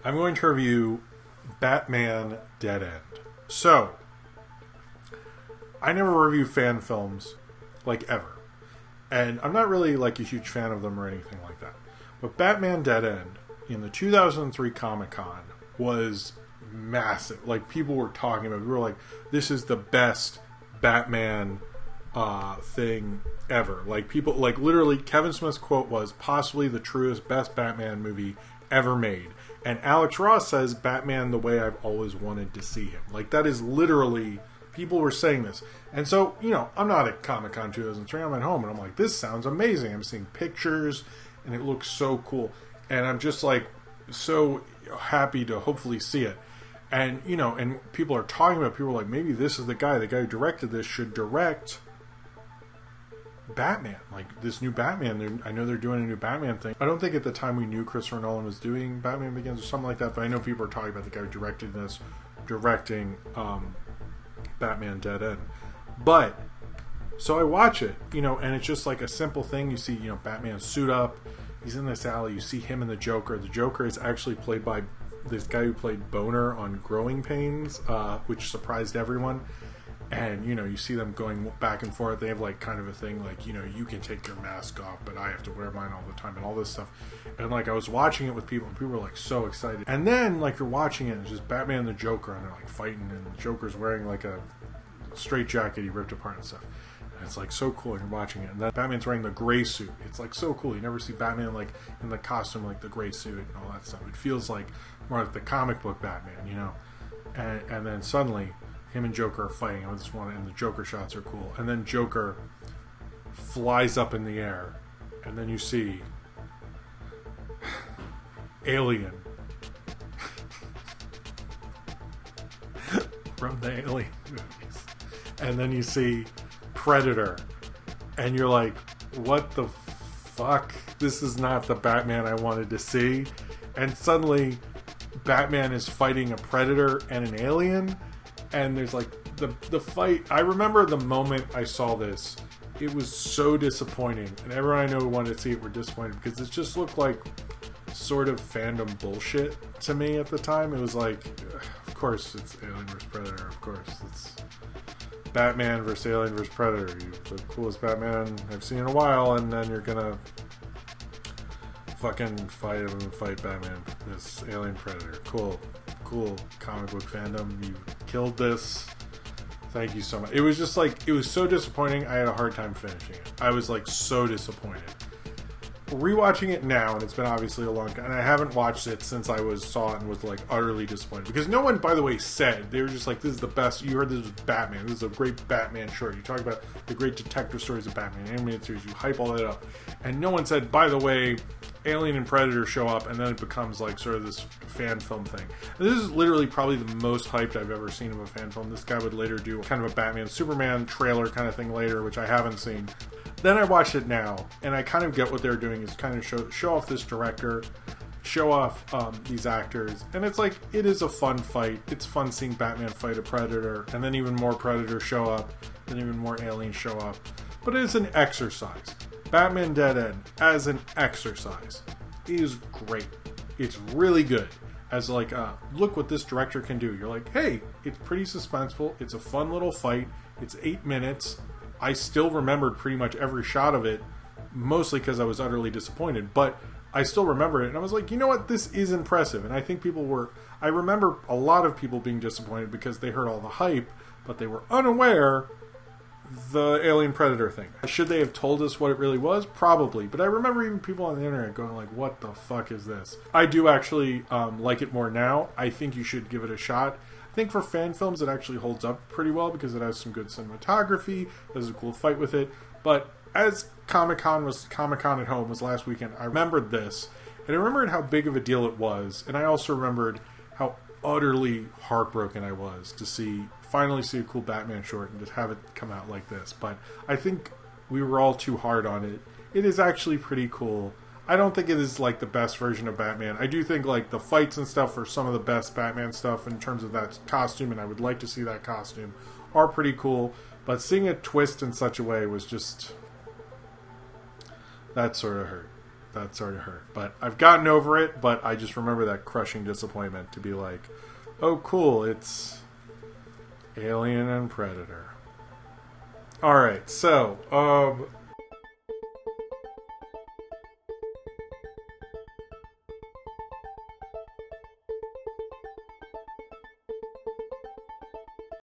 I'm going to review Batman Dead End. So, I never review fan films, like, ever. And I'm not really, like, a huge fan of them or anything like that. But Batman Dead End, in the 2003 Comic-Con, was massive. Like, people were talking about it. We were like, this is the best Batman thing ever. Like, people, like, literally, Kevin Smith's quote was, possibly the truest, best Batman movie ever made. And Alex Ross says, Batman the way I've always wanted to see him. Like, that is literally, people were saying this. And so, you know, I'm not at Comic-Con 2003, I'm at home, and I'm like, this sounds amazing. I'm seeing pictures, and it looks so cool. And I'm just, like, so happy to hopefully see it. And, you know, and people are talking about, people are like, maybe this is the guy who directed this should direct Batman, like this new Batman. I know they're doing a new Batman thing. I don't think at the time we knew Christopher Nolan was doing Batman Begins or something like that, but I know people are talking about the guy who directed this, directing Batman Dead End. But, so I watch it, you know, and it's just like a simple thing. You see, you know, Batman suit up, he's in this alley, you see him and the Joker. The Joker is actually played by this guy who played Boner on Growing Pains, which surprised everyone. And, you know, you see them going back and forth. They have, like, kind of a thing, like, you know, you can take your mask off, but I have to wear mine all the time and all this stuff. And, like, I was watching it with people, and people were, like, so excited. And then, like, you're watching it, and it's just Batman and the Joker, and they're, like, fighting, and the Joker's wearing, like, a straight jacket he ripped apart and stuff. And it's, like, so cool, and you're watching it. And then Batman's wearing the gray suit. It's, like, so cool. You never see Batman, like, in the costume, like, the gray suit and all that stuff. It feels like more like the comic book Batman, you know? And then suddenly, him and Joker are fighting. I just want to, and the Joker shots are cool. And then Joker flies up in the air, and then you see Alien from the Alien movies, and then you see Predator, and you're like, what the fuck? This is not the Batman I wanted to see. And suddenly, Batman is fighting a Predator and an alien. And there's like the fight. I remember the moment I saw this, it was so disappointing. And everyone I know who wanted to see it were disappointed because it just looked like sort of fandom bullshit to me at the time. It was like, of course it's Alien vs. Predator. Of course it's Batman vs. Alien vs. Predator. You're the coolest Batman I've seen in a while, and then you're gonna fucking fight Batman, this alien Predator. Cool comic book fandom. You killed this. Thank you so much. It was just like, it was so disappointing. I had a hard time finishing it. I was like so disappointed. Rewatching it now, and it's been obviously a long time, and I haven't watched it since I saw it and was like utterly disappointed. Because no one, by the way, said, they were just like, this is the best. You heard this was Batman. This is a great Batman short. You talk about the great detective stories of Batman, animated series. You hype all that up. And no one said, by the way, Alien and Predator show up, and then it becomes like sort of this fan film thing. And this is literally probably the most hyped I've ever seen of a fan film. This guy would later do kind of a Batman Superman trailer kind of thing later, which I haven't seen. Then I watched it now, and I kind of get what they're doing is kind of show off this director, show off these actors, and it's like, it is a fun fight. It's fun seeing Batman fight a Predator, and then even more Predators show up, and even more aliens show up. But it is an exercise. Batman Dead End, as an exercise, is great. It's really good. As like, look what this director can do. You're like, hey, it's pretty suspenseful. It's a fun little fight. It's 8 minutes. I still remembered pretty much every shot of it, mostly because I was utterly disappointed. But I still remember it, and I was like, you know what? This is impressive. And I think people were... I remember a lot of people being disappointed because they heard all the hype, but they were unaware the Alien Predator thing. Should they have told us what it really was? Probably. But I remember even people on the internet going like, what the fuck is this? I do actually like it more now. I think you should give it a shot. I think for fan films it actually holds up pretty well because it has some good cinematography. There's a cool fight with it. But as Comic-Con at home was last weekend, I remembered this. And I remembered how big of a deal it was. And I also remembered how utterly heartbroken I was to finally see a cool Batman short and just have it come out like this. But I think we were all too hard on it. It is actually pretty cool. I don't think it is like the best version of Batman. I do think like the fights and stuff are some of the best Batman stuff in terms of that costume, and I would like to see that costume, are pretty cool. But seeing it twist in such a way was just... that sort of hurt. that sort of hurt. But I've gotten over it, but I just remember that crushing disappointment to be like, oh, cool, it's Alien and Predator. Alright, so,